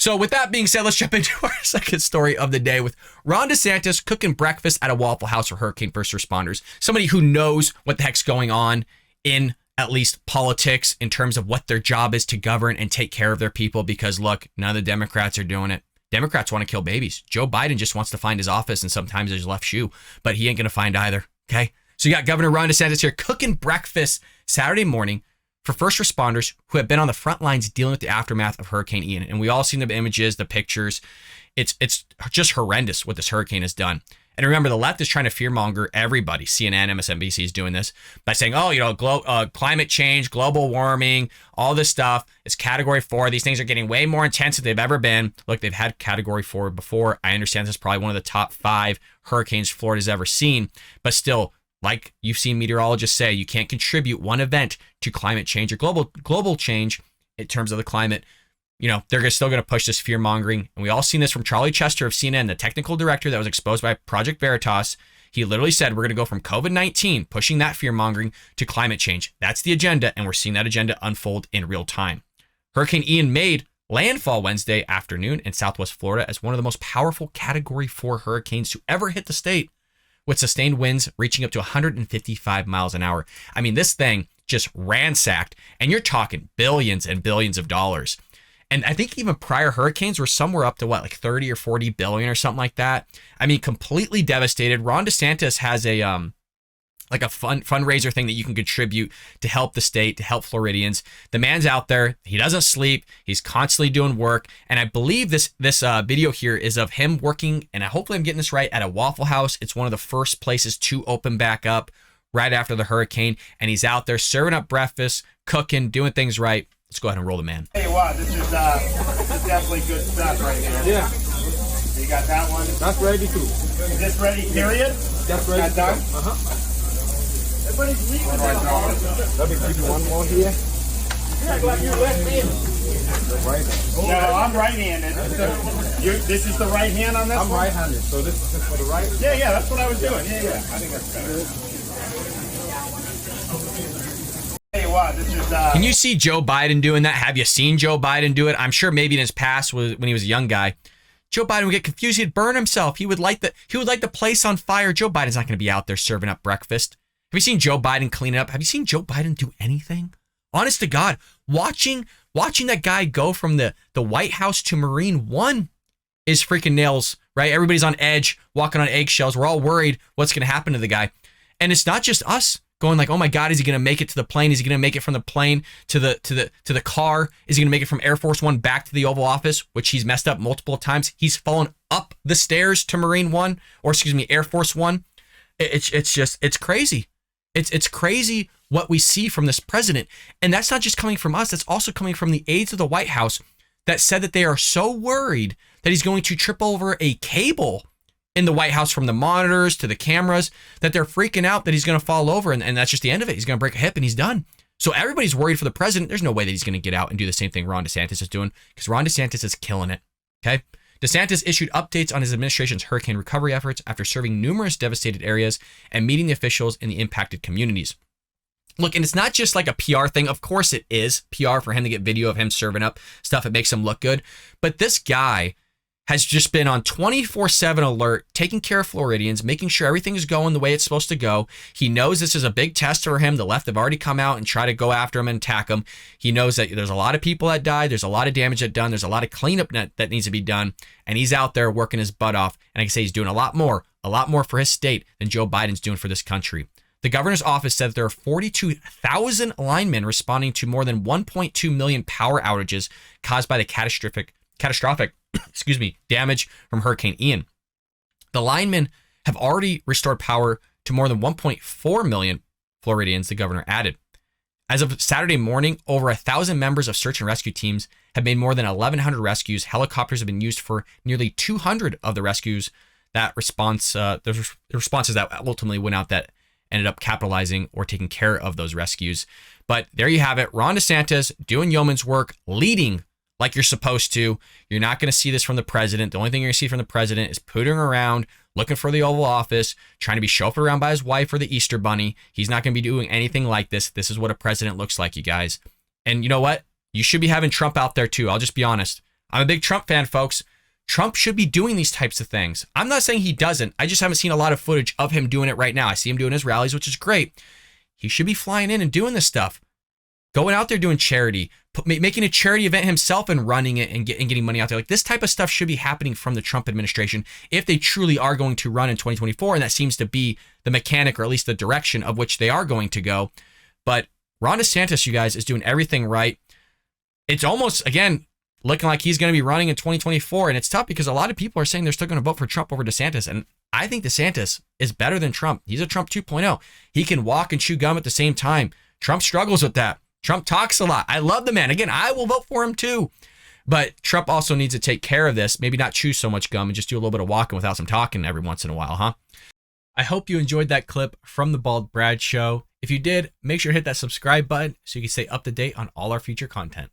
So with that being said, let's jump into our second story of the day with Ron DeSantis cooking breakfast at a Waffle House for hurricane first responders. Somebody who knows what the heck's going on in at least politics in terms of what their job is to govern and take care of their people, because look, none of the Democrats are doing it. Democrats want to kill babies. Joe Biden just wants to find his office and sometimes his left shoe, but he ain't going to find either. Okay. So you got Governor Ron DeSantis here cooking breakfast Saturday morning for first responders who have been on the front lines dealing with the aftermath of Hurricane Ian. And we all seen the images, the pictures. It's just horrendous what this hurricane has done. And remember, the left is trying to fearmonger everybody. CNN, MSNBC is doing this by saying, oh, climate change, global warming, all this stuff is category 4. These things are getting way more intense than they've ever been. Look, they've had category 4 before. I understand this is probably one of the top 5 hurricanes Florida's ever seen. But still, like you've seen meteorologists say, you can't contribute one event to climate change or global change in terms of the climate. They're still going to push this fear mongering. And we all seen this from Charlie Chester of CNN, the technical director that was exposed by Project Veritas. He literally said, we're going to go from COVID-19, pushing that fear mongering, to climate change. That's the agenda. And we're seeing that agenda unfold in real time. Hurricane Ian made landfall Wednesday afternoon in Southwest Florida as one of the most powerful category 4 hurricanes to ever hit the state, with sustained winds reaching up to 155 miles an hour. I mean, this thing just ransacked, and you're talking billions and billions of dollars. And I think even prior hurricanes were somewhere up to like 30 or 40 billion or something like that. I mean, completely devastated. Ron DeSantis has a fundraiser thing that you can contribute to help the state, to help Floridians. The man's out there. He doesn't sleep. He's constantly doing work. And I believe this video here is of him working, and hopefully I'm getting this right, at a Waffle House. It's one of the first places to open back up right after the hurricane. And he's out there serving up breakfast, cooking, doing things right. Let's go ahead and roll the man. Hey, wow, this is definitely good stuff right here. Yeah. So you got that one? That's ready too. Is this ready, period? That's ready. That done? Everybody's leaving now. Let me give you one more here. Yeah, like you're left-handed. No, I'm right-handed. This is the right hand on this I'm one? right-handed, so this is for the right. Yeah, that's what I was doing. Yeah, I think that's better. Hey, wow, this is Can you see Joe Biden doing that? Have you seen Joe Biden do it? I'm sure maybe in his past when he was a young guy, Joe Biden would get confused. He'd burn himself. He would light the place on fire. Joe Biden's not going to be out there serving up breakfast. Have you seen Joe Biden clean up? Have you seen Joe Biden do anything? Honest to God, watching that guy go from the White House to Marine One is freaking nails, right? Everybody's on edge, walking on eggshells. We're all worried what's going to happen to the guy. And it's not just us going like, oh my God, is he going to make it to the plane? Is he going to make it from the plane to the car? Is he going to make it from Air Force One back to the Oval Office, which he's messed up multiple times? He's fallen up the stairs to Air Force One. It's crazy. It's crazy what we see from this president. And that's not just coming from us. That's also coming from the aides of the White House that said that they are so worried that he's going to trip over a cable in the White House from the monitors to the cameras, that they're freaking out that he's going to fall over. And that's just the end of it. He's going to break a hip and he's done. So everybody's worried for the president. There's no way that he's going to get out and do the same thing Ron DeSantis is doing, because Ron DeSantis is killing it. Okay. DeSantis issued updates on his administration's hurricane recovery efforts after serving numerous devastated areas and meeting the officials in the impacted communities. Look, and it's not just like a PR thing. Of course it is PR for him to get video of him serving up stuff. It makes him look good. But this guy has just been on 24/7 alert, taking care of Floridians, making sure everything is going the way it's supposed to go. He knows this is a big test for him. The left have already come out and try to go after him and attack him. He knows that there's a lot of people that died. There's a lot of damage that done. There's a lot of cleanup that needs to be done. And he's out there working his butt off. And I can say he's doing a lot more for his state than Joe Biden's doing for this country. The governor's office said that there are 42,000 linemen responding to more than 1.2 million power outages caused by the catastrophic damage from Hurricane Ian. The linemen have already restored power to more than 1.4 million Floridians, the governor added. As of Saturday morning, over 1,000 members of search and rescue teams have made more than 1,100 rescues. Helicopters have been used for nearly 200 of the rescues. The responses that ultimately went out that ended up capitalizing or taking care of those rescues. But there you have it. Ron DeSantis doing yeoman's work, leading like you're supposed to. You're not going to see this from the president. The only thing you're going to see from the president is pootering around, looking for the Oval Office, trying to be chauffeured around by his wife or the Easter Bunny. He's not going to be doing anything like this. This is what a president looks like, you guys. And you know what? You should be having Trump out there too. I'll just be honest. I'm a big Trump fan, folks. Trump should be doing these types of things. I'm not saying he doesn't. I just haven't seen a lot of footage of him doing it right now. I see him doing his rallies, which is great. He should be flying in and doing this stuff. Going out there doing charity, making a charity event himself and running it and getting money out there. Like, this type of stuff should be happening from the Trump administration if they truly are going to run in 2024. And that seems to be the mechanic, or at least the direction of which they are going to go. But Ron DeSantis, you guys, is doing everything right. It's almost, again, looking like he's going to be running in 2024. And it's tough because a lot of people are saying they're still going to vote for Trump over DeSantis. And I think DeSantis is better than Trump. He's a Trump 2.0. He can walk and chew gum at the same time. Trump struggles with that. Trump talks a lot. I love the man. Again, I will vote for him too. But Trump also needs to take care of this. Maybe not chew so much gum and just do a little bit of walking without some talking every once in a while, huh? I hope you enjoyed that clip from the Bald Brad Show. If you did, make sure to hit that subscribe button so you can stay up to date on all our future content.